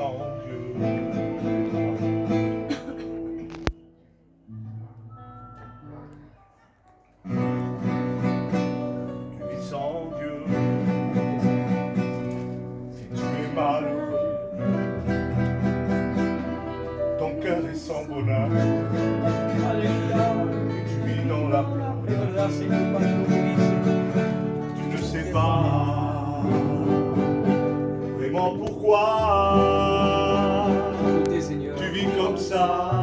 sans Dieu. Tu vis sans Dieu. Si tu es malheureux, ton cœur est sans bonheur. Et tu vis dans la peur. Tu ne sais pas vraiment pourquoi tu vis comme ça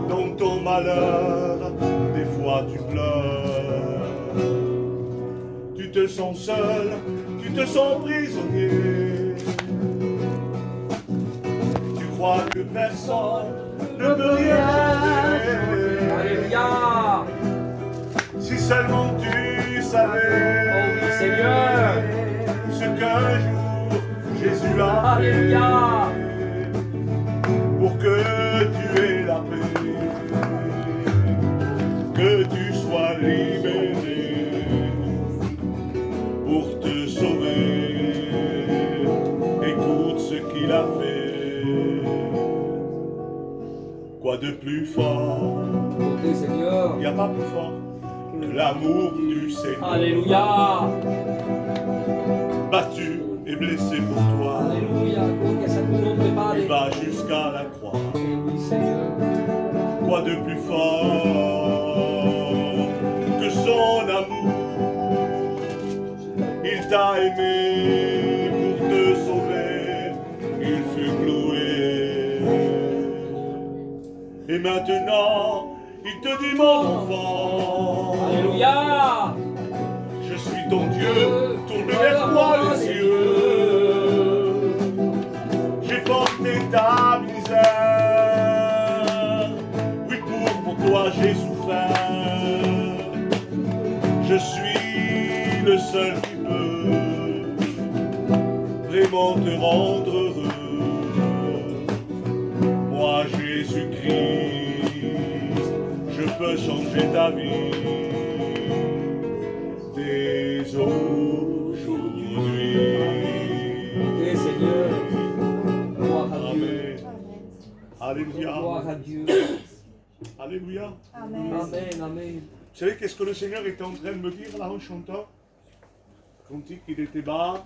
dans ton malheur. Des fois tu pleures, tu te sens seul, tu te sens prisonnier. Tu crois que personne ne peut rien changer. Alléluia. Si seulement tu savais, Oh, Seigneur, ce qu'un jour Jésus a Alléluia. fait pour que tu aies la paix, que tu sois libéré pour te sauver. Écoute ce qu'il a fait. Quoi de plus fort? Côté Seigneur. Il n'y a pas plus fort que l'amour du Seigneur. Alléluia. Battu et blessé pour toi, Alléluia. Gloria a tu nombre, il Padre. va jusqu'à la croix. Oui, Seigneur. Quoi de plus fort que son amour? Il t'a aimé pour te sauver, il fut cloué. Et maintenant, il te dit mon enfant, Alléluia. je suis ton Dieu, tourne vers moi les yeux. J'ai porté ta misère, oui pour toi j'ai souffert. Je suis le seul qui peut vraiment te rendre heureux. Moi Jésus-Christ, je peux changer ta vie dès aujourd'hui. Et Seigneur. Gloire à Dieu. Amen. Alléluia. Gloire à Dieu. Alléluia. Amen. Amen. Amen. Vous savez qu'est-ce que le Seigneur était en train de me dire là en chantant? Quand il était bas,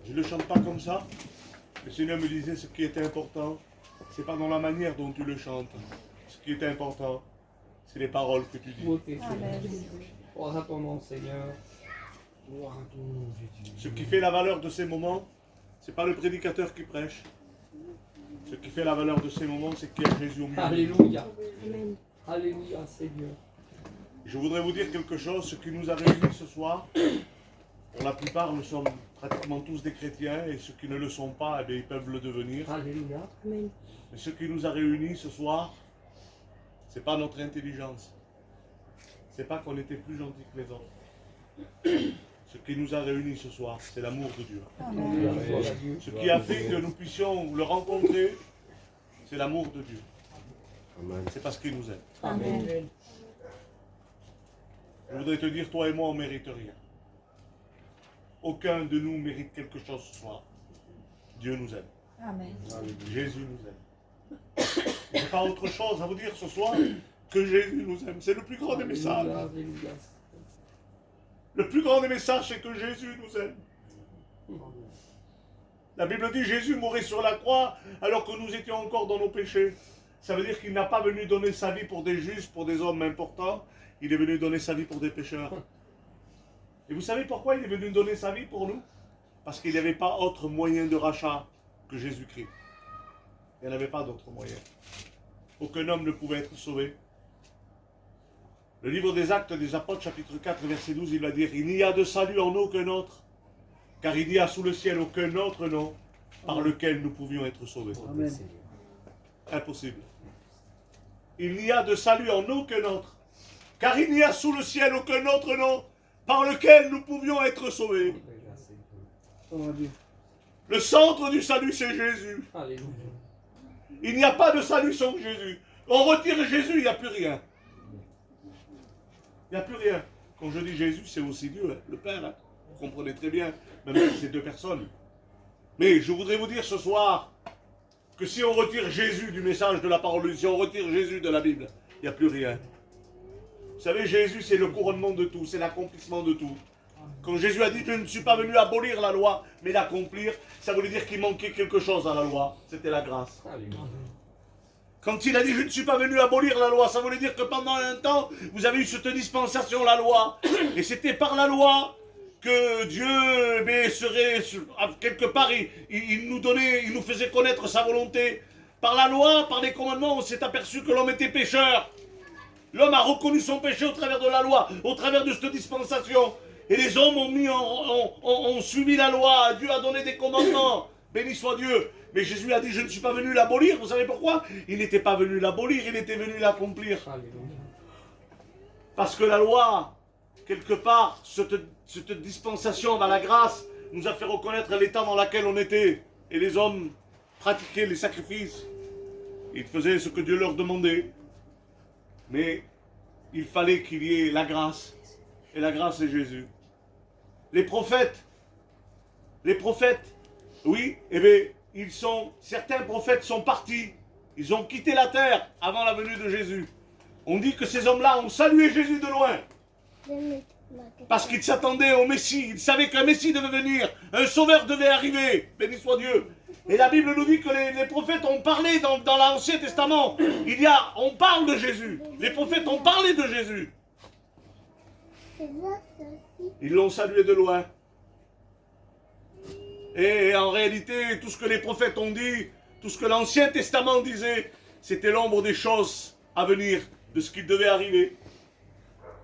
je ne le chante pas comme ça. Le Seigneur me disait ce qui était important, c'est pas dans la manière dont tu le chantes. Ce qui est important, c'est les paroles que tu dis. Beauté, Amen. Gloire à ton nom, Seigneur. Gloire à ton nom, Jésus. Ce qui fait la valeur de ces moments, c'est pas le prédicateur qui prêche. Ce qui fait la valeur de ces moments, c'est qu'il y a Jésus au milieu. Alléluia. Amen. Alléluia, Seigneur. Je voudrais vous dire quelque chose, ce qui nous a réunis ce soir, pour la plupart, nous sommes pratiquement tous des chrétiens, et ceux qui ne le sont pas, eh bien, ils peuvent le devenir. Alléluia. Amen. Mais ce qui nous a réunis ce soir, c'est pas notre intelligence. C'est pas qu'on était plus gentils que les autres. Ce qui nous a réunis ce soir, c'est l'amour de Dieu. Amen. Gloire à Dieu. Ce qui a fait que nous puissions le rencontrer, c'est l'amour de Dieu. C'est parce qu'il nous aime. Amen. Je voudrais te dire, toi et moi, on ne mérite rien. Aucun de nous mérite quelque chose ce soir. Dieu nous aime. Amen. Jésus nous aime. Je n'ai pas autre chose à vous dire ce soir que Jésus nous aime. C'est le plus grand des messages. Alléluia. Le plus grand des messages, c'est que Jésus nous aime. La Bible dit Jésus mourait sur la croix alors que nous étions encore dans nos péchés. Ça veut dire qu'il n'a pas venu donner sa vie pour des justes, pour des hommes importants. Il est venu donner sa vie pour des pécheurs. Et vous savez pourquoi il est venu donner sa vie pour nous? Parce qu'il n'y avait pas autre moyen de rachat que Jésus-Christ. Il n'y en avait pas d'autre moyen. Aucun homme ne pouvait être sauvé. Le livre des Actes des Apôtres, chapitre 4, verset 12, il va dire « Il n'y a de salut en aucun autre, car il n'y a sous le ciel aucun autre nom par lequel nous pouvions être sauvés. » Amen. Impossible. Il n'y a de salut en aucun autre, car il n'y a sous le ciel aucun autre nom par lequel nous pouvions être sauvés. Le centre du salut, c'est Jésus. Alléluia. Il n'y a pas de salut sans Jésus. On retire Jésus, il n'y a plus rien. Il n'y a plus rien. Quand je dis Jésus, c'est aussi Dieu, hein, le Père. Hein. Vous comprenez très bien, même si c'est deux personnes. Mais je voudrais vous dire ce soir que si on retire Jésus du message de la parole de Dieu, si on retire Jésus de la Bible, il n'y a plus rien. Vous savez, Jésus, c'est le couronnement de tout, c'est l'accomplissement de tout. Quand Jésus a dit « Je ne suis pas venu abolir la loi, mais l'accomplir », ça voulait dire qu'il manquait quelque chose à la loi. C'était la grâce. Quand il a dit « Je ne suis pas venu abolir la loi », ça voulait dire que pendant un temps, vous avez eu cette dispensation, la loi. Et c'était par la loi que Dieu serait, quelque part, il nous donnait, il nous faisait connaître sa volonté. Par la loi, par les commandements, on s'est aperçu que l'homme était pécheur. L'homme a reconnu son péché au travers de la loi, au travers de cette dispensation. Et les hommes ont suivi la loi. Dieu a donné des commandements. Béni soit Dieu. Mais Jésus a dit, je ne suis pas venu l'abolir. Vous savez pourquoi? Il n'était pas venu l'abolir, il était venu l'accomplir. Parce que la loi, quelque part, cette dispensation dans la grâce, nous a fait reconnaître l'état dans lequel on était. Et les hommes pratiquaient les sacrifices. Ils faisaient ce que Dieu leur demandait. Mais il fallait qu'il y ait la grâce. Et la grâce, c'est Jésus. Les prophètes, oui, eh bien, certains prophètes sont partis. Ils ont quitté la terre avant la venue de Jésus. On dit que ces hommes-là ont salué Jésus de loin. Parce qu'ils s'attendaient au Messie. Ils savaient qu'un Messie devait venir. Un sauveur devait arriver. Béni soit Dieu. Et la Bible nous dit que les prophètes ont parlé dans l'Ancien Testament. On parle de Jésus. Les prophètes ont parlé de Jésus. Ils l'ont salué de loin. Et en réalité, tout ce que les prophètes ont dit, tout ce que l'Ancien Testament disait, c'était l'ombre des choses à venir, de ce qui devait arriver.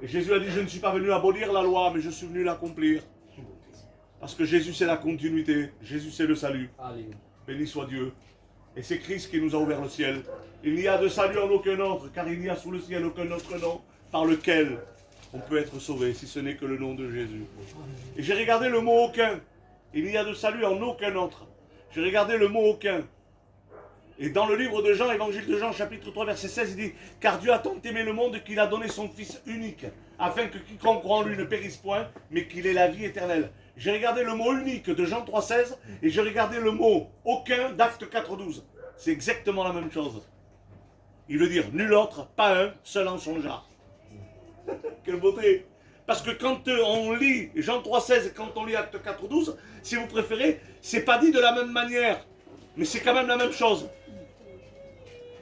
Et Jésus a dit, je ne suis pas venu abolir la loi, mais je suis venu l'accomplir. Parce que Jésus, c'est la continuité. Jésus, c'est le salut. Alléluia. Béni soit Dieu. Et c'est Christ qui nous a ouvert le ciel. Il n'y a de salut en aucun autre, car il n'y a sous le ciel aucun autre nom par lequel on peut être sauvé, si ce n'est que le nom de Jésus. Et j'ai regardé le mot aucun. Il n'y a de salut en aucun autre. J'ai regardé le mot aucun. Et dans le livre de Jean, évangile de Jean, chapitre 3, verset 16, il dit « Car Dieu a tant aimé le monde qu'il a donné son Fils unique, afin que quiconque croit en lui ne périsse point, mais qu'il ait la vie éternelle. » J'ai regardé le mot unique de Jean 3, 16, et j'ai regardé le mot aucun d'Acte 4, 12. C'est exactement la même chose. Il veut dire nul autre, pas un, seul en son genre. Quelle beauté! Parce que quand on lit Jean 3,16 et quand on lit Acte 4,12, si vous préférez, c'est pas dit de la même manière, mais c'est quand même la même chose.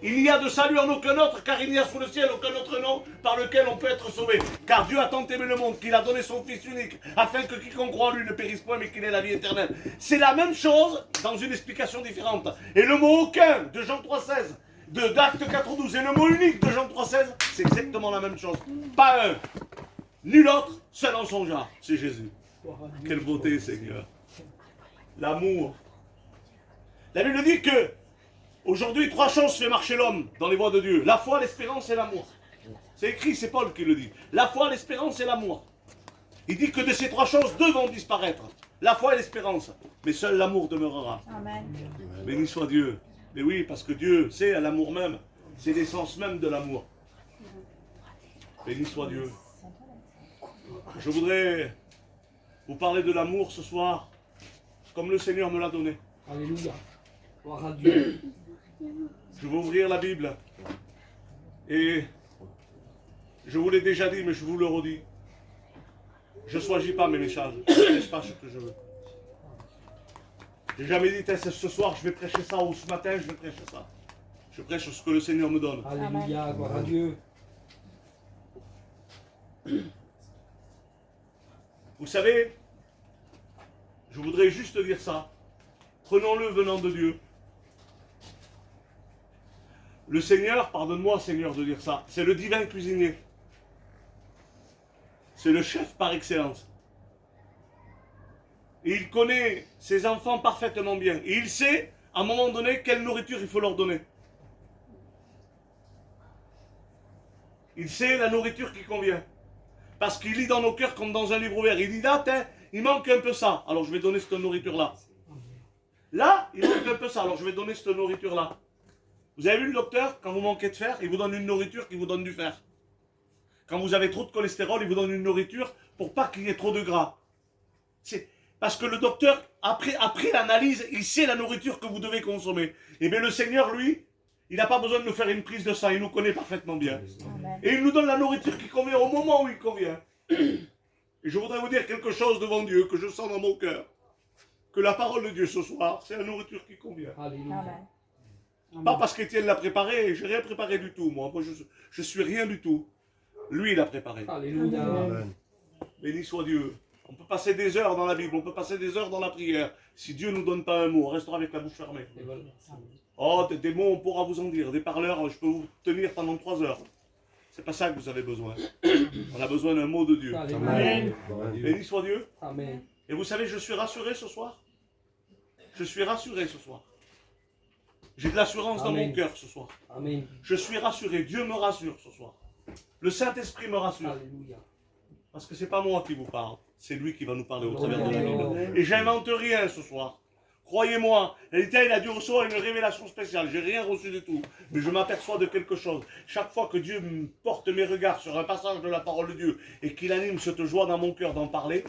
Il n'y a de salut en aucun autre, car il n'y a sous le ciel aucun autre nom par lequel on peut être sauvé. Car Dieu a tant aimé le monde qu'il a donné son Fils unique, afin que quiconque croit en lui ne périsse point, mais qu'il ait la vie éternelle. C'est la même chose dans une explication différente. Et le mot aucun de Jean 3,16, d'Acte 4,12 et le mot unique de Jean 3,16, c'est exactement la même chose. Pas un. Nul autre, seul en son genre, c'est Jésus. Quelle beauté, Seigneur. L'amour. La Bible dit que aujourd'hui, 3 choses fait marcher l'homme dans les voies de Dieu. La foi, l'espérance et l'amour. C'est écrit, c'est Paul qui le dit. La foi, l'espérance et l'amour. Il dit que de ces 3 choses, 2 vont disparaître. La foi et l'espérance. Mais seul l'amour demeurera. Amen. Béni soit Dieu. Mais oui, parce que Dieu, c'est l'amour même. C'est l'essence même de l'amour. Béni soit Dieu. Je voudrais vous parler de l'amour ce soir, comme le Seigneur me l'a donné. Alléluia. Gloire à Dieu. Je vais ouvrir la Bible. Et je vous l'ai déjà dit, mais je vous le redis. Je ne choisis pas mes messages. Je ne prêche pas ce que je veux. J'ai jamais dit, ce soir je vais prêcher ça, ou ce matin je vais prêcher ça. Je prêche ce que le Seigneur me donne. Alléluia, gloire à Dieu. Vous savez, je voudrais juste dire ça. Prenons-le venant de Dieu. Le Seigneur, pardonne-moi Seigneur de dire ça, c'est le divin cuisinier. C'est le chef par excellence. Et il connaît ses enfants parfaitement bien. Et il sait, à un moment donné, quelle nourriture il faut leur donner. Il sait la nourriture qui convient. Parce qu'il lit dans nos cœurs comme dans un livre ouvert. Il dit là, il manque un peu ça. Alors je vais donner cette nourriture-là. Là, il manque un peu ça. Alors je vais donner cette nourriture-là. Vous avez vu le docteur, quand vous manquez de fer, il vous donne une nourriture qui vous donne du fer. Quand vous avez trop de cholestérol, il vous donne une nourriture pour pas qu'il y ait trop de gras. Parce que le docteur, après l'analyse, il sait la nourriture que vous devez consommer. Et bien le Seigneur, lui, il n'a pas besoin de nous faire une prise de sang, il nous connaît parfaitement bien. Amen. Et il nous donne la nourriture qui convient au moment où il convient. Et je voudrais vous dire quelque chose devant Dieu, que je sens dans mon cœur. Que la parole de Dieu ce soir, c'est la nourriture qui convient. Alléluia. Amen. Pas parce qu'Étienne l'a préparé, j'ai rien préparé du tout, moi. Moi, je suis rien du tout. Lui, il a préparé. Alléluia. Amen. Béni soit Dieu. On peut passer des heures dans la Bible, on peut passer des heures dans la prière. Si Dieu ne nous donne pas un mot, on restera avec la bouche fermée. Et voilà. Oh, des mots, on pourra vous en dire. Des parleurs, je peux vous tenir pendant 3 heures. C'est pas ça que vous avez besoin. On a besoin d'un mot de Dieu. Alléluia. Amen. Gloire à Dieu. Béni soit Dieu. Amen. Et vous savez, je suis rassuré ce soir. Je suis rassuré ce soir. J'ai de l'assurance dans Amen. mon cœur ce soir. Amen. Je suis rassuré. Dieu me rassure ce soir. Le Saint-Esprit me rassure. Alléluia. Parce que c'est pas moi qui vous parle. C'est lui qui va nous parler au travers de la Amen. Bible. Et j'invente rien ce soir. Croyez-moi, Elita, il a dû recevoir une révélation spéciale. J'ai rien reçu du tout. Mais je m'aperçois de quelque chose. Chaque fois que Dieu me porte mes regards sur un passage de la parole de Dieu et qu'il anime cette joie dans mon cœur d'en parler,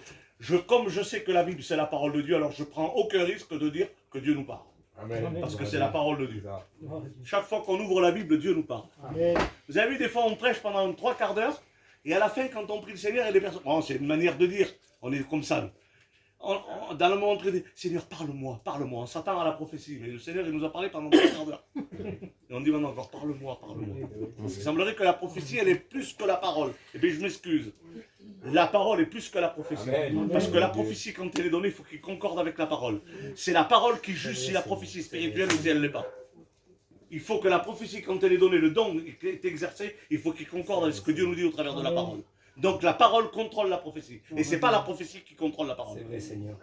comme je sais que la Bible c'est la parole de Dieu, alors je prends aucun risque de dire que Dieu nous parle. Amen. Parce que c'est la parole de Dieu. Ça. Chaque fois qu'on ouvre la Bible, Dieu nous parle. Amen. Vous avez vu, des fois on prêche pendant 3/4 d'heure, et à la fin, quand on prie le Seigneur, et les personnes. Bon, c'est une manière de dire, on est comme ça. Nous. Dans le moment de prier, Seigneur, parle-moi, parle-moi. On s'attend à la prophétie, mais le Seigneur, il nous a parlé pendant 3/4 d'heure. Et on dit maintenant encore, parle-moi, parle-moi. Il semblerait que la prophétie, elle est plus que la parole. Et bien, je m'excuse. La parole est plus que la prophétie. Amen. Parce que la prophétie, quand elle est donnée, il faut qu'elle concorde avec la parole. C'est la parole qui juge si la prophétie est spirituelle ou si elle ne l'est pas. Il faut que la prophétie, quand elle est donnée, le don est exercé, il faut qu'il concorde avec ce que Dieu nous dit au travers de la parole. Donc la parole contrôle la prophétie. Et c'est pas la prophétie qui contrôle la parole. C'est vrai, Seigneur.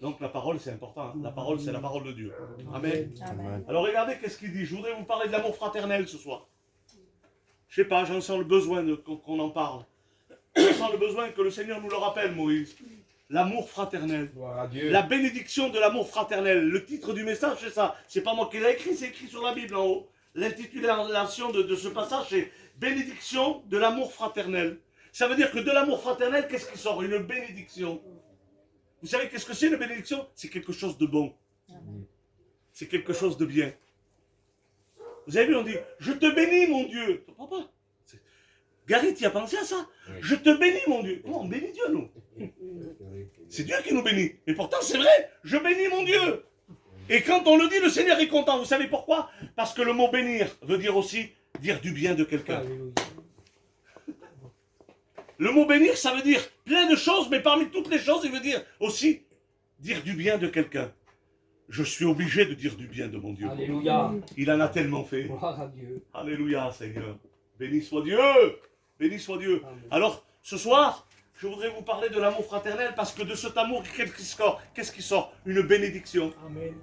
Donc la parole, c'est important. Hein. La parole, c'est la parole de Dieu. Amen. Amen. Alors regardez qu'est-ce qu'il dit. Je voudrais vous parler de l'amour fraternel ce soir. Je sais pas, j'en sens le besoin qu'on en parle. Je sens le besoin que le Seigneur nous le rappelle, Moïse. L'amour fraternel. Gloire à Dieu. La bénédiction de l'amour fraternel. Le titre du message, c'est ça. C'est pas moi qui l'ai écrit, c'est écrit sur la Bible en haut. L'intitulation de ce passage, c'est bénédiction de l'amour fraternel. Ça veut dire que de l'amour fraternel, qu'est-ce qui sort? Une bénédiction. Vous savez qu'est-ce que c'est une bénédiction? C'est quelque chose de bon. C'est quelque chose de bien. Vous avez vu, on dit, je te bénis mon Dieu. Tu comprends pas? Gary, tu as pensé à ça? Oui. Je te bénis mon Dieu. Comment on bénit Dieu, nous? C'est Dieu qui nous bénit. Et pourtant, c'est vrai, je bénis mon Dieu. Et quand on le dit, le Seigneur est content. Vous savez pourquoi? Parce que le mot bénir veut dire aussi dire du bien de quelqu'un. Alléluia. Le mot bénir, ça veut dire plein de choses, mais parmi toutes les choses, il veut dire aussi dire du bien de quelqu'un. Je suis obligé de dire du bien de mon Dieu. Alléluia. Il en a tellement fait. Gloire à Dieu. Alléluia, Seigneur. Béni soit Dieu. Béni soit Dieu. Amen. Alors, ce soir, je voudrais vous parler de l'amour fraternel parce que de cet amour, qu'est-ce qui sort? Une bénédiction. Amen.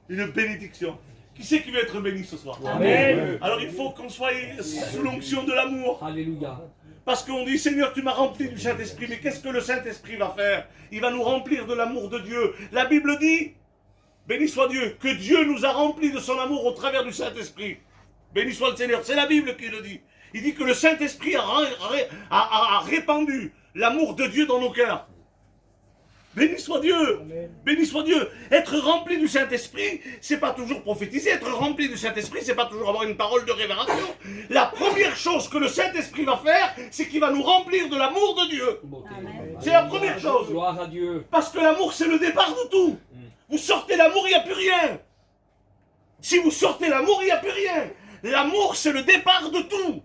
Une bénédiction. Qui c'est qui veut être béni ce soir? Amen. Alors, il faut qu'on soit sous l'onction de l'amour. Alléluia. Parce qu'on dit, Seigneur, tu m'as rempli du Saint-Esprit. Mais qu'est-ce que le Saint-Esprit va faire? Il va nous remplir de l'amour de Dieu. La Bible dit, béni soit Dieu, que Dieu nous a remplis de son amour au travers du Saint-Esprit. Béni soit le Seigneur. C'est la Bible qui le dit. Il dit que le Saint-Esprit a répandu l'amour de Dieu dans nos cœurs. Béni soit Dieu. Amen. Béni soit Dieu. Être rempli du Saint-Esprit, c'est pas toujours prophétiser. Être rempli du Saint-Esprit, c'est pas toujours avoir une parole de révélation. La première chose que le Saint-Esprit va faire, c'est qu'il va nous remplir de l'amour de Dieu. Beauté. Amen. C'est la première chose. Gloire à Dieu. Parce que l'amour, c'est le départ de tout. Vous sortez l'amour, il n'y a plus rien. Si vous sortez l'amour, il n'y a plus rien. L'amour, c'est le départ de tout.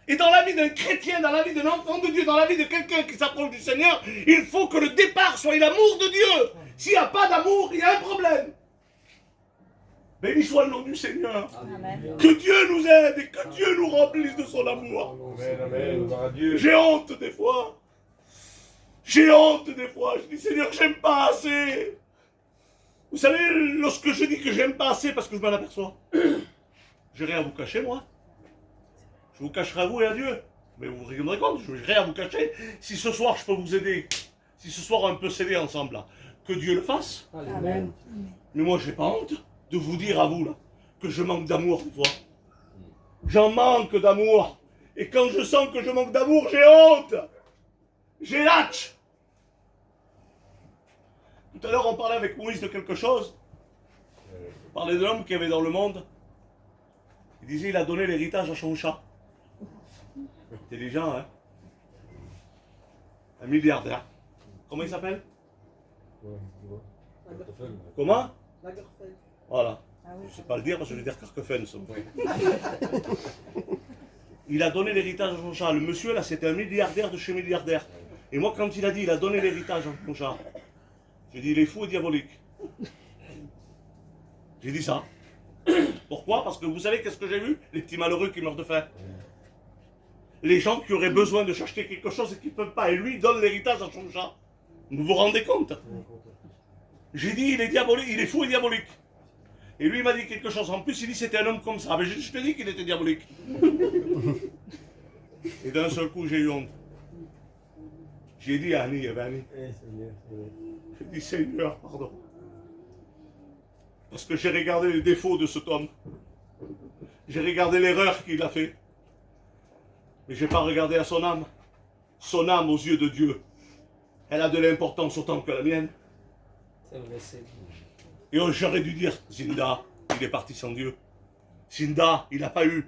Et dans la vie d'un chrétien, dans la vie d'un enfant de Dieu, dans la vie de quelqu'un qui s'approche du Seigneur, il faut que le départ soit l'amour de Dieu. S'il n'y a pas d'amour, il y a un problème. Béni soit le nom du Seigneur. Amen. Que Dieu nous aide et que Dieu nous remplisse de son amour. Amen, amen. Gloire à Dieu. J'ai honte des fois. J'ai honte des fois. Je dis, Seigneur, j'aime pas assez. Vous savez, lorsque je dis que j'aime pas assez, parce que je m'en aperçois, j'ai rien à vous cacher, moi. Je vous cacherai à vous et à Dieu. Mais vous vous rendrez compte, je n'ai rien à vous cacher. Si ce soir je peux vous aider, si ce soir on peut s'aider ensemble, là, que Dieu le fasse. Alléluia. Amen. Mais moi, j'ai pas honte de vous dire à vous, là, que je manque d'amour, des fois. J'en manque d'amour. Et quand je sens que je manque d'amour, j'ai honte. J'ai lâche. Tout à l'heure, on parlait avec Moïse de quelque chose. On parlait de l'homme qu'il y avait dans le monde. Il disait, il a donné l'héritage à son chat. Intelligent, hein? Un milliardaire. Comment il s'appelle? Comment? Lagerfeld. Voilà. Ah oui. Je ne sais pas le dire parce que je vais dire Carquefen. Il a donné l'héritage à son chat. Le monsieur là, c'était un milliardaire de chez milliardaire. Et moi, quand il a dit, il a donné l'héritage à son chat, j'ai dit, il est fou et diabolique. J'ai dit ça. Pourquoi? Parce que vous savez qu'est-ce que j'ai vu? Les petits malheureux qui meurent de faim. Les gens qui auraient besoin de s'acheter quelque chose et qui ne peuvent pas. Et lui, il donne l'héritage à son chat. Vous vous rendez compte? J'ai dit, il est diabolique, il est fou et diabolique. Et lui, il m'a dit quelque chose. En plus, il dit, c'était un homme comme ça. Mais je te dis qu'il était diabolique. Et d'un seul coup, j'ai eu honte. J'ai dit à Annie, il y avait Annie. J'ai dit, Seigneur, pardon. Parce que j'ai regardé les défauts de cet homme. J'ai regardé l'erreur qu'il a fait. Mais je n'ai pas regardé à son âme. Son âme aux yeux de Dieu, elle a de l'importance autant que la mienne. C'est vrai, c'est Et j'aurais dû dire, Zinda, il est parti sans Dieu. Zinda, il n'a pas eu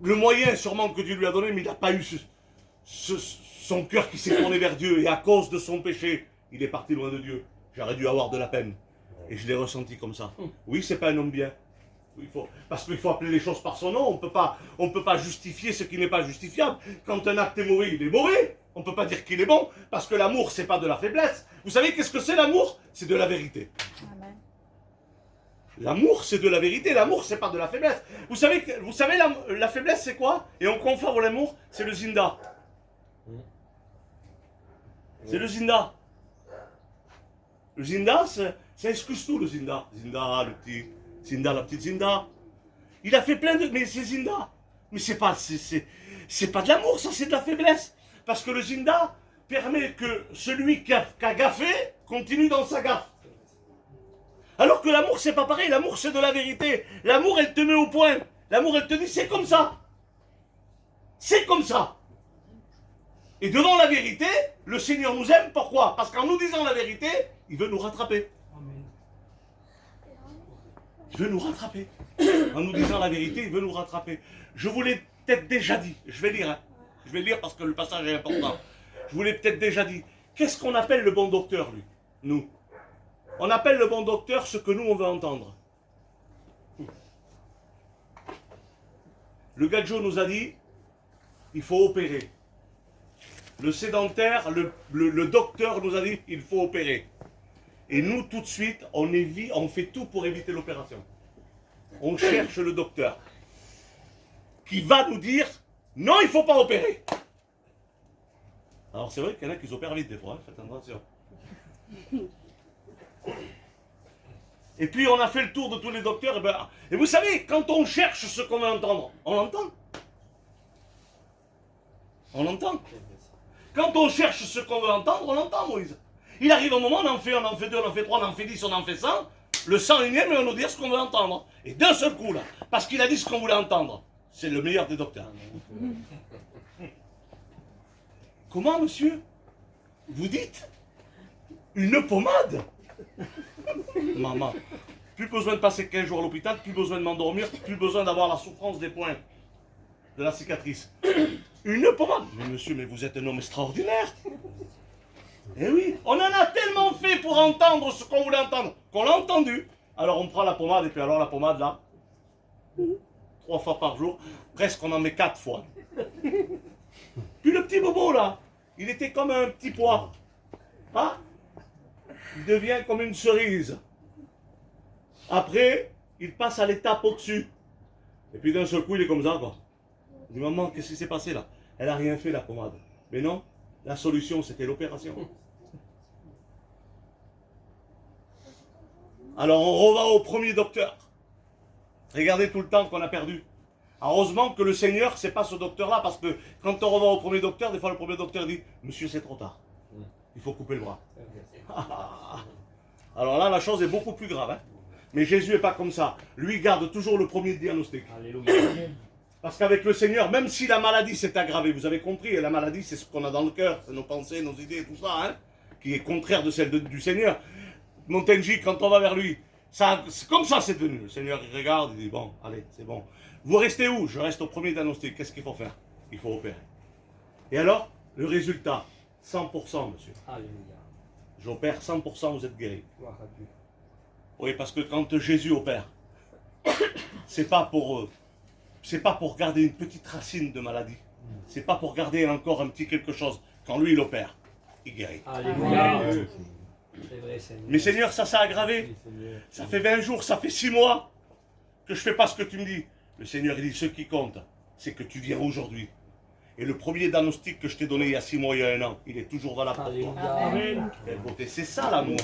le moyen sûrement que Dieu lui a donné, mais il n'a pas eu son cœur qui s'est tourné vers Dieu. Et à cause de son péché, il est parti loin de Dieu. J'aurais dû avoir de la peine. Et je l'ai ressenti comme ça. Oui, c'est pas un homme bien. Parce qu'il faut appeler les choses par son nom. On peut pas justifier ce qui n'est pas justifiable. Quand un acte est mauvais, il est mauvais. On ne peut pas dire qu'il est bon. Parce que l'amour, c'est pas de la faiblesse. Vous savez qu'est-ce que c'est l'amour? C'est de la vérité. Amen. L'amour, c'est de la vérité. L'amour, c'est pas de la faiblesse. Vous savez la faiblesse, c'est quoi? Et on confond l'amour, c'est le zinda. C'est le zinda. Le zinda, ça excuse tout, le zinda. Zinda, le petit... Zinda, la petite Zinda. Il a fait plein de... Mais c'est Zinda. Mais c'est pas de l'amour, ça, c'est de la faiblesse. Parce que le Zinda permet que celui qui a gaffé continue dans sa gaffe. Alors que l'amour, c'est pas pareil. L'amour, c'est de la vérité. L'amour, elle te met au point. L'amour, elle te dit, c'est comme ça. C'est comme ça. Et devant la vérité, le Seigneur nous aime. Pourquoi? Parce qu'en nous disant la vérité, il veut nous rattraper. Il veut nous rattraper. En nous disant la vérité, il veut nous rattraper. Je vous l'ai peut-être déjà dit. Je vais lire. Hein. Je vais lire parce que le passage est important. Je vous l'ai peut-être déjà dit. Qu'est-ce qu'on appelle le bon docteur, lui? Nous. On appelle le bon docteur ce que nous, on veut entendre. Le Gadjo nous a dit, il faut opérer. Le sédentaire, le docteur nous a dit, il faut opérer. Et nous, tout de suite, on fait tout pour éviter l'opération. On cherche le docteur qui va nous dire, non, il ne faut pas opérer. Alors c'est vrai qu'il y en a qui opèrent vite des fois, hein, faites attention. Et puis on a fait le tour de tous les docteurs, et vous savez, quand on cherche ce qu'on veut entendre, on l'entend. On l'entend. Quand on cherche ce qu'on veut entendre, on l'entend, Moïse. Il arrive un moment, on en fait 2, on en fait 3, on en fait 10, on en fait 100. Le 101e, il va nous dire ce qu'on veut entendre. Et d'un seul coup, là, parce qu'il a dit ce qu'on voulait entendre, c'est le meilleur des docteurs. Comment, monsieur? Vous dites une pommade? Maman, plus besoin de passer 15 jours à l'hôpital, plus besoin de m'endormir, plus besoin d'avoir la souffrance des points, de la cicatrice. Une pommade? Mais monsieur, mais vous êtes un homme extraordinaire. Eh oui, on en a tellement fait pour entendre ce qu'on voulait entendre, qu'on l'a entendu. Alors on prend la pommade, et puis alors la pommade là, 3 fois par jour, presque on en met 4 fois. Puis le petit bobo là, il était comme un petit pois. Hein? Il devient comme une cerise. Après, il passe à l'étape au-dessus. Et puis d'un seul coup, il est comme ça, quoi. Il dit, maman, qu'est-ce qui s'est passé là? Elle n'a rien fait, la pommade. Mais non, la solution, c'était l'opération. Alors on revient au premier docteur. Regardez tout le temps qu'on a perdu. Heureusement que le Seigneur, c'est pas ce docteur-là, parce que quand on revient au premier docteur, des fois le premier docteur dit, monsieur, c'est trop tard. Il faut couper le bras. Alors là, la chose est beaucoup plus grave. Hein. Mais Jésus n'est pas comme ça. Lui garde toujours le premier diagnostic. Alléluia. Parce qu'avec le Seigneur, même si la maladie s'est aggravée, vous avez compris, la maladie c'est ce qu'on a dans le cœur, c'est nos pensées, nos idées, tout ça, hein, qui est contraire de celle du Seigneur. Montenji, quand on va vers lui, ça, c'est comme ça c'est devenu. Le Seigneur il regarde, il dit bon, allez, c'est bon. Vous restez où? Je reste au premier diagnostic. Qu'est-ce qu'il faut faire? Il faut opérer. Et alors, le résultat, 100%, monsieur. Alléluia. J'opère 100%, vous êtes guéri. Gloire à Dieu. Oui, parce que quand Jésus opère, c'est pas pour garder une petite racine de maladie. C'est pas pour garder encore un petit quelque chose. Quand lui il opère, il guérit. Alléluia. Dieu. C'est vrai, Seigneur. Mais Seigneur, ça s'est aggravé. Ça fait 20 jours, ça fait 6 mois que je fais pas ce que tu me dis. Le Seigneur il dit, ce qui compte, c'est que tu viens aujourd'hui. Et le premier diagnostic que je t'ai donné il y a 6 mois, il y a 1 an, il est toujours valable pour toi. Alléluia. Amen. Quelle beauté. C'est ça l'amour.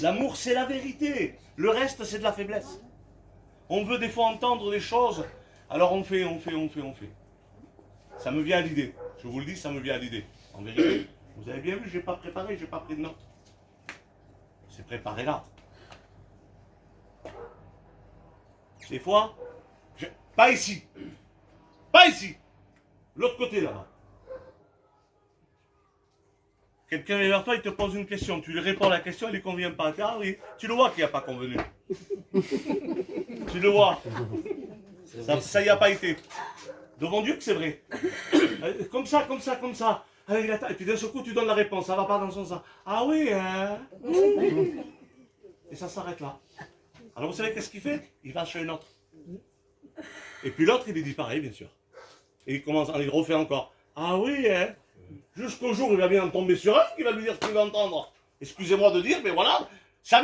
L'amour, c'est la vérité. Le reste, c'est de la faiblesse. On veut des fois entendre des choses, alors on fait. Ça me vient à l'idée. Je vous le dis, ça me vient à l'idée. En vérité, vous avez bien vu, je n'ai pas préparé, je n'ai pas pris de notes. C'est préparé là. Des fois, pas ici. Pas ici. L'autre côté là-bas. Quelqu'un est vers toi, il te pose une question, tu lui réponds à la question, il ne lui convient pas. Ah oui, tu le vois qu'il n'y a pas convenu. Tu le vois. Ça y a pas été. Devant Dieu que c'est vrai. Comme ça. Et puis d'un seul coup, tu donnes la réponse, ça ne va pas dans son sens. Ah oui, hein. Et ça s'arrête là. Alors vous savez qu'est-ce qu'il fait? Il va chez un autre. Et puis l'autre, il lui dit pareil, bien sûr. Et il refait encore. Ah oui, hein. Jusqu'au jour où il va bien en tomber sur un qui va lui dire ce qu'il va entendre. Excusez-moi de dire, mais voilà, c'est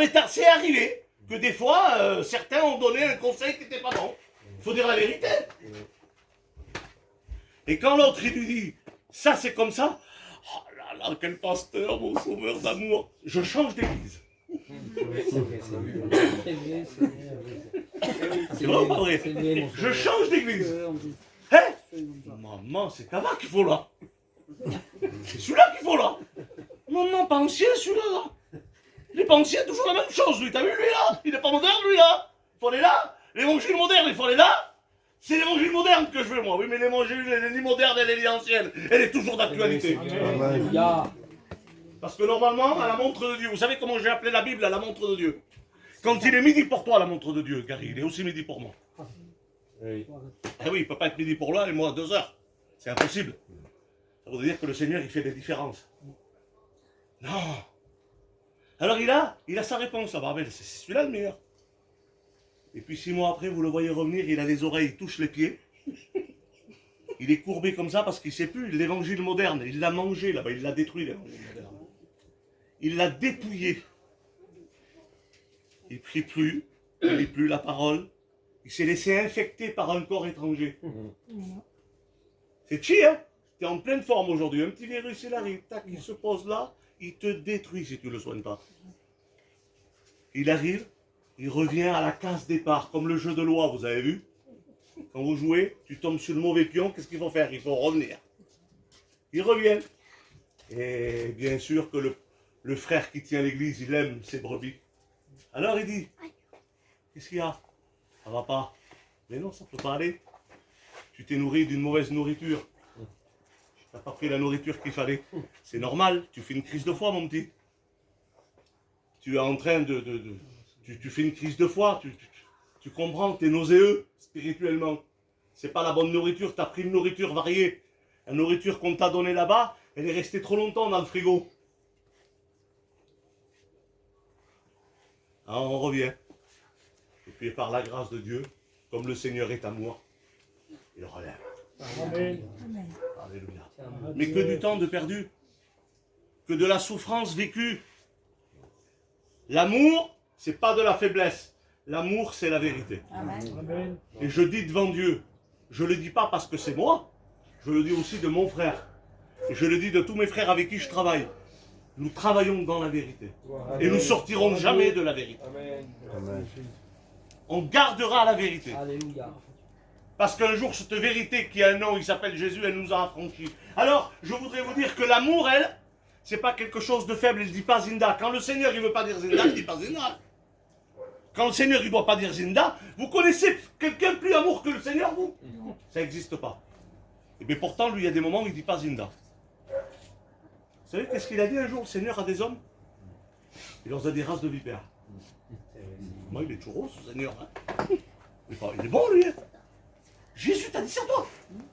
arrivé que des fois, certains ont donné un conseil qui n'était pas bon. Il faut dire la vérité. Et quand l'autre, il lui dit, ça c'est comme ça, oh là là, quel pasteur, mon sauveur d'amour, je change d'église. C'est vrai, Seigneur. C'est vrai ou pas vrai? Je change d'église. Hein? Maman, c'est Kava qu'il faut là. C'est celui-là qu'il faut là. Non, pas ancien celui-là. Là. Il n'est pas ancien, toujours la même chose lui. T'as vu lui là? Il n'est pas moderne lui là. Il faut aller là. L'évangile moderne, il faut aller là. C'est l'évangile moderne que je veux moi. Oui, mais l'évangile, elle est ni moderne, elle est ni ancienne. Elle est toujours d'actualité. Alléluia. Parce que normalement, à la montre de Dieu, vous savez comment j'ai appelé la Bible à la montre de Dieu? Quand il est midi pour toi, la montre de Dieu, Gary, il est aussi midi pour moi. Oui. Eh oui, il ne peut pas être midi pour l'un et moi 2 heures. C'est impossible. Ça voudrait dire que le Seigneur, il fait des différences. Non. Alors il a sa réponse. Ah bah, c'est celui-là le meilleur. Et puis 6 mois après, vous le voyez revenir, il a les oreilles, il touche les pieds. Il est courbé comme ça parce qu'il ne sait plus. L'évangile moderne, il l'a mangé là-bas, il l'a détruit l'évangile moderne. Il l'a dépouillé. Il ne prie plus, il ne lit plus la parole. Il s'est laissé infecter par un corps étranger. C'est chi, hein? Tu es en pleine forme aujourd'hui. Un petit virus, il arrive, tac, il se pose là, il te détruit si tu ne le soignes pas. Il arrive, il revient à la case départ, comme le jeu de loi, vous avez vu? Quand vous jouez, tu tombes sur le mauvais pion, qu'est-ce qu'il faut faire? Il faut revenir. Il revient. Et bien sûr que le frère qui tient l'église, il aime ses brebis. Alors il dit, qu'est-ce qu'il y a? Ça va pas. Mais non, ça peut pas aller. Tu t'es nourri d'une mauvaise nourriture. Tu n'as pas pris la nourriture qu'il fallait. C'est normal, tu fais une crise de foi, mon petit. Tu es en train tu fais une crise de foi, tu comprends, tu es nauséeux spirituellement. C'est pas la bonne nourriture, tu as pris une nourriture variée. La nourriture qu'on t'a donnée là-bas, elle est restée trop longtemps dans le frigo. Alors on revient. Et puis par la grâce de Dieu, comme le Seigneur est amour, il relève. Amen. Alléluia. Mais que du temps de perdu, que de la souffrance vécue. L'amour, c'est pas de la faiblesse. L'amour, c'est la vérité. Amen. Et je dis devant Dieu, je ne le dis pas parce que c'est moi, je le dis aussi de mon frère. Et je le dis de tous mes frères avec qui je travaille. Nous travaillons dans la vérité. Et nous sortirons jamais de la vérité. Amen. On gardera la vérité. Alléluia. Parce qu'un jour, cette vérité qui a un nom, il s'appelle Jésus, elle nous a affranchis. Alors, je voudrais vous dire que l'amour, elle, c'est pas quelque chose de faible, il ne dit pas Zinda. Quand le Seigneur, il ne veut pas dire Zinda, il ne dit pas Zinda. Quand le Seigneur ne doit pas dire Zinda, vous connaissez quelqu'un plus amour que le Seigneur, vous? Ça n'existe pas. Mais pourtant, lui, il y a des moments où il ne dit pas Zinda. Vous savez qu'est-ce qu'il a dit un jour, le Seigneur, à des hommes? Il leur a des races de vipères. Moi, il est toujours ce Seigneur. Hein. Il est bon, lui. Hein. Jésus t'a dit ça, toi?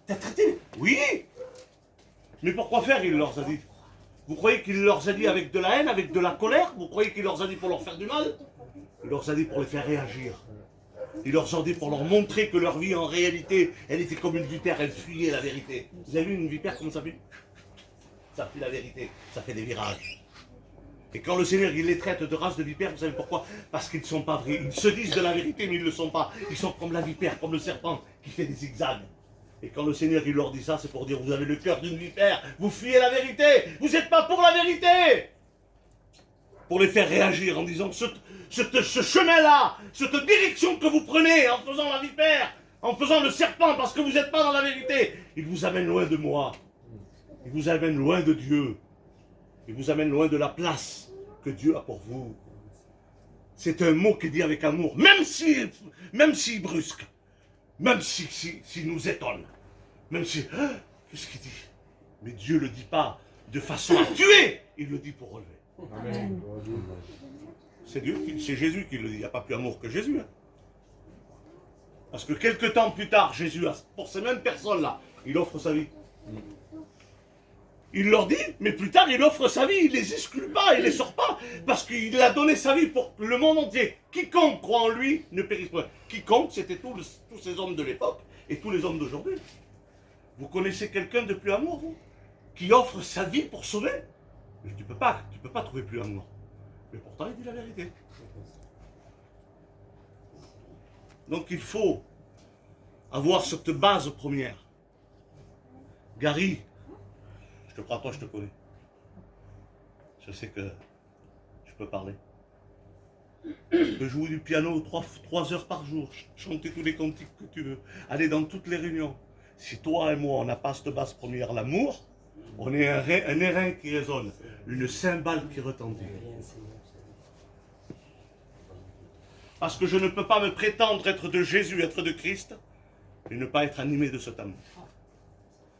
T'as traité? Oui. Mais pourquoi faire, il leur a dit? Vous croyez qu'il leur a dit avec de la haine, avec de la colère? Vous croyez qu'il leur a dit pour leur faire du mal? Il leur a dit pour les faire réagir. Il leur a dit pour leur montrer que leur vie, en réalité, elle était comme une vipère, elle fuyait la vérité. Vous avez vu une vipère, comment ça fait? Ça fuit la vérité, ça fait des virages. Et quand le Seigneur, il les traite de race de vipères, vous savez pourquoi? Parce qu'ils ne sont pas vrais. Ils se disent de la vérité, mais ils ne le sont pas. Ils sont comme la vipère, comme le serpent, qui fait des zigzags. Et quand le Seigneur, il leur dit ça, c'est pour dire, vous avez le cœur d'une vipère, vous fuyez la vérité, vous n'êtes pas pour la vérité. Pour les faire réagir en disant, ce chemin-là, cette direction que vous prenez en faisant la vipère, en faisant le serpent, parce que vous n'êtes pas dans la vérité, il vous amène loin de moi. Il vous amène loin de Dieu. Il vous amène loin de la place que Dieu a pour vous. C'est un mot qui dit avec amour, même si brusque, même s'il nous étonne, même si... Hein, qu'est-ce qu'il dit? Mais Dieu ne le dit pas de façon à tuer, il le dit pour relever. Amen. C'est Jésus qui le dit, il n'y a pas plus amour que Jésus. Hein. Parce que quelques temps plus tard, Jésus, pour ces mêmes personnes-là, il offre sa vie. Il leur dit, mais plus tard, il offre sa vie, il ne les exclut pas, il ne les sort pas, parce qu'il a donné sa vie pour le monde entier. Quiconque croit en lui ne périsse pas. Quiconque, c'était tous ces hommes de l'époque et tous les hommes d'aujourd'hui. Vous connaissez quelqu'un de plus amour, vous? Qui offre sa vie pour sauver? Tu peux pas trouver plus amour. Mais pourtant, il dit la vérité. Donc, il faut avoir cette base première. Gary, je te crois pas, je te connais. Je sais que tu peux parler. Tu peux jouer du piano 3 heures par jour, chanter tous les cantiques que tu veux, aller dans toutes les réunions. Si toi et moi, on n'a pas cette base première, l'amour, on est un airain qui résonne, une cymbale qui retentit. Parce que je ne peux pas me prétendre être de Jésus, être de Christ, et ne pas être animé de cet amour.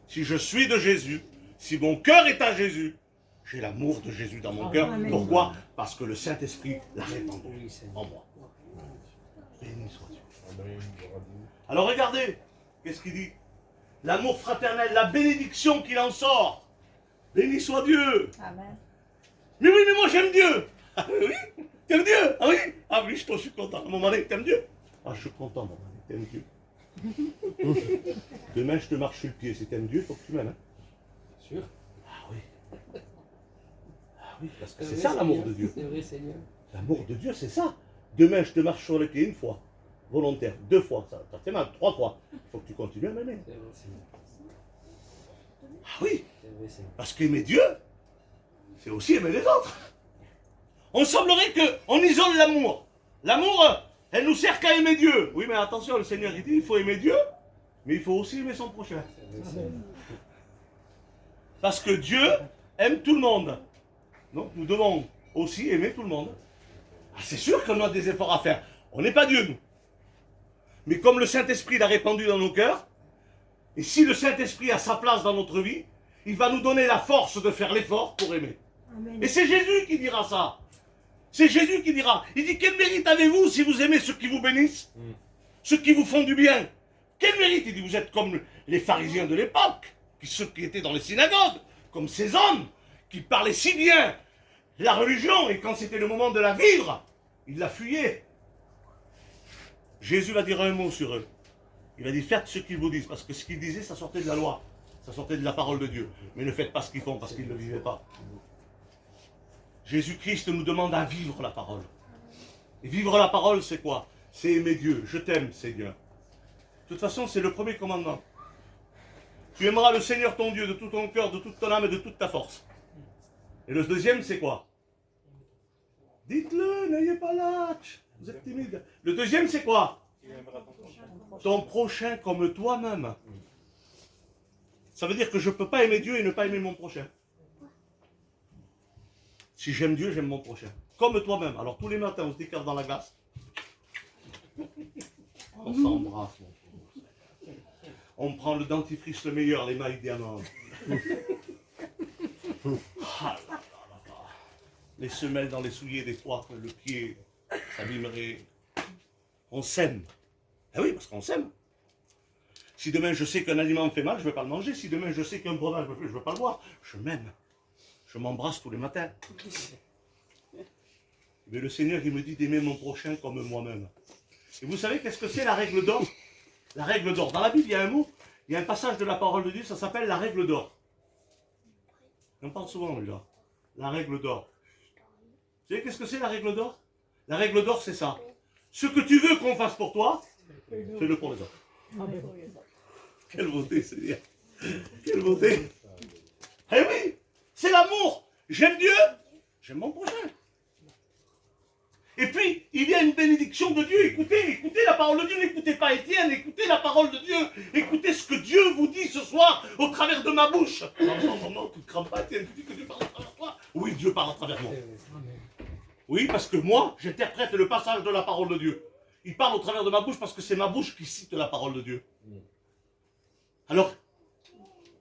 Si je suis de Jésus, si mon cœur est à Jésus, j'ai l'amour de Jésus dans mon cœur. Pourquoi? Parce que le Saint-Esprit l'a répandu en moi. Béni soit Dieu. Alors regardez, qu'est-ce qu'il dit? L'amour fraternel, la bénédiction qu'il en sort. Béni soit Dieu. Amen. Mais oui, mais moi j'aime Dieu. Ah oui, t'aimes Dieu? Ah oui? Ah oui, je suis content. Mon mari, t'aimes Dieu? Ah, je suis content, mon mari, t'aimes Dieu. Demain, je te marche sur le pied. Si t'aimes Dieu, il faut que tu m'aimes. Hein? Sûr. Ah oui. Ah oui, parce que c'est ça l'amour de Dieu. C'est vrai, Seigneur. L'amour de Dieu, c'est ça. Demain, je te marche sur le pied une fois. Volontaire. 2 fois. Ça fait mal. 3 fois. Il faut que tu continues à m'aimer. C'est vrai, Seigneur. Ah oui. C'est vrai, Seigneur. Parce qu'aimer Dieu, c'est aussi aimer les autres. On semblerait qu'on isole l'amour. L'amour, elle nous sert qu'à aimer Dieu. Oui, mais attention, le Seigneur, il dit, il faut aimer Dieu, mais il faut aussi aimer son prochain. C'est vrai, Seigneur. Parce que Dieu aime tout le monde. Donc nous devons aussi aimer tout le monde. Ah, c'est sûr qu'on a des efforts à faire. On n'est pas Dieu, nous. Mais comme le Saint-Esprit l'a répandu dans nos cœurs, et si le Saint-Esprit a sa place dans notre vie, il va nous donner la force de faire l'effort pour aimer. Amen. Et c'est Jésus qui dira ça. C'est Jésus qui dira. Il dit, quel mérite avez-vous si vous aimez ceux qui vous bénissent? Ceux qui vous font du bien? Quel mérite? Il dit, vous êtes comme les pharisiens de l'époque, ceux qui étaient dans les synagogues, comme ces hommes qui parlaient si bien la religion, et quand c'était le moment de la vivre, ils la fuyaient. Jésus va dire un mot sur eux. Il va dire, faites ce qu'ils vous disent, parce que ce qu'ils disaient, ça sortait de la loi, ça sortait de la parole de Dieu. Mais ne faites pas ce qu'ils font, parce qu'ils ne le vivaient pas. Jésus-Christ nous demande à vivre la parole. Et vivre la parole, c'est quoi? C'est aimer Dieu. Je t'aime, Seigneur. De toute façon, c'est le premier commandement. Tu aimeras le Seigneur ton Dieu de tout ton cœur, de toute ton âme et de toute ta force. Et le deuxième, c'est quoi? Dites-le, n'ayez pas lâche. Vous êtes timide. Le deuxième, c'est quoi? Ton prochain comme toi-même. Ça veut dire que je ne peux pas aimer Dieu et ne pas aimer mon prochain. Si j'aime Dieu, j'aime mon prochain. Comme toi-même. Alors tous les matins, on se décale dans la glace. On s'embrasse, mon pauvre. On prend le dentifrice le meilleur, les mailles diamants. Ah, là, là, là. Les semelles dans les souliers des fois, le pied s'abîmerait. On s'aime. Ah oui, parce qu'on s'aime. Si demain je sais qu'un aliment me fait mal, je ne vais pas le manger. Si demain je sais qu'un breuvage me fait, je ne vais pas le boire. Je m'aime. Je m'embrasse tous les matins. Mais le Seigneur, il me dit d'aimer mon prochain comme moi-même. Et vous savez qu'est-ce que c'est la règle d'or? La règle d'or. Dans la Bible, il y a un mot, il y a un passage de la parole de Dieu, ça s'appelle la règle d'or. On parle souvent, lui, là. La règle d'or. Vous savez qu'est-ce que c'est la règle d'or? La règle d'or, c'est ça. Ce que tu veux qu'on fasse pour toi, fais-le pour les autres. Quelle beauté, Seigneur. Quelle beauté. Eh oui, c'est l'amour. J'aime Dieu, j'aime mon prochain. Et puis, il y a une bénédiction de Dieu. Écoutez la parole de Dieu. N'écoutez pas Étienne, écoutez la parole de Dieu. Écoutez ce que Dieu vous dit ce soir au travers de ma bouche. Non, tu ne crames pas, Étienne, tu dis que Dieu parle à travers toi. Oui, Dieu parle à travers moi. Oui, parce que moi, j'interprète le passage de la parole de Dieu. Il parle au travers de ma bouche parce que c'est ma bouche qui cite la parole de Dieu. Alors,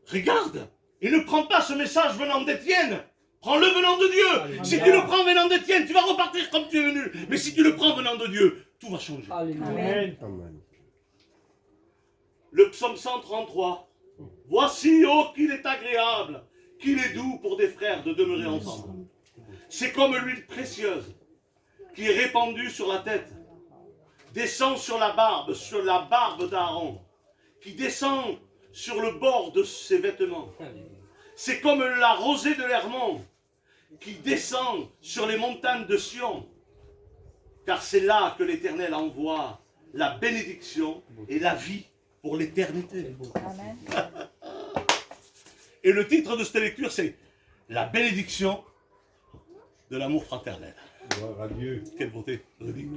regarde, et ne prends pas ce message venant d'Étienne. Prends-le venant de Dieu. Alléluia. Si tu le prends venant d'Étienne, tu vas repartir comme tu es venu. Mais si tu le prends venant de Dieu, tout va changer. Amen. Amen. Le psaume 133. Voici, oh, qu'il est agréable, qu'il est doux pour des frères de demeurer ensemble. C'est comme l'huile précieuse qui est répandue sur la tête, descend sur la barbe d'Aaron, qui descend sur le bord de ses vêtements. C'est comme la rosée de l'Hermon qui descend sur les montagnes de Sion, car c'est là que l'Éternel envoie la bénédiction et la vie pour l'éternité. Amen. Et le titre de cette lecture, c'est la bénédiction de l'amour fraternel. Gloire à Dieu. Quelle beauté, Rudy.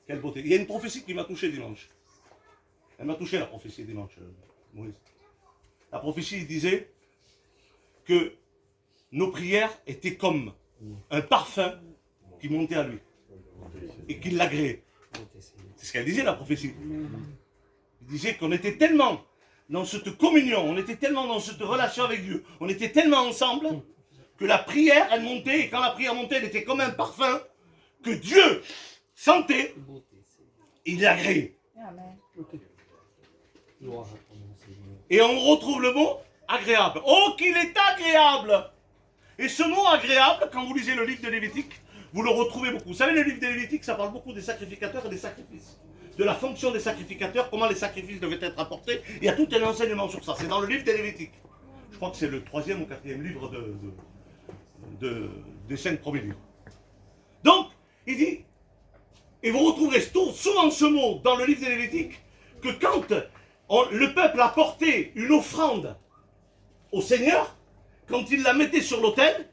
Quelle beauté. Il y a une prophétie qui m'a touché dimanche. Elle m'a touché la prophétie dimanche, Maurice. La prophétie disait que nos prières étaient comme un parfum qui montait à lui et qui l'agréait. C'est ce qu'elle disait, la prophétie. Il disait qu'on était tellement dans cette communion, on était tellement dans cette relation avec Dieu, on était tellement ensemble que la prière, elle montait, et quand la prière montait, elle était comme un parfum que Dieu sentait et il l'agréait. Amen. Et on retrouve le mot agréable. Oh, qu'il est agréable! Et ce mot agréable, quand vous lisez le livre de Lévitique, vous le retrouvez beaucoup. Vous savez, le livre de Lévitique, ça parle beaucoup des sacrificateurs et des sacrifices. De la fonction des sacrificateurs, comment les sacrifices devaient être apportés. Il y a tout un enseignement sur ça. C'est dans le livre de Lévitique. Je crois que c'est le 3e ou 4e livre des 5 premiers livres. Donc, il dit, et vous retrouverez souvent ce mot dans le livre de Lévitique, que quand le peuple apportait une offrande au Seigneur, quand il la mettait sur l'autel,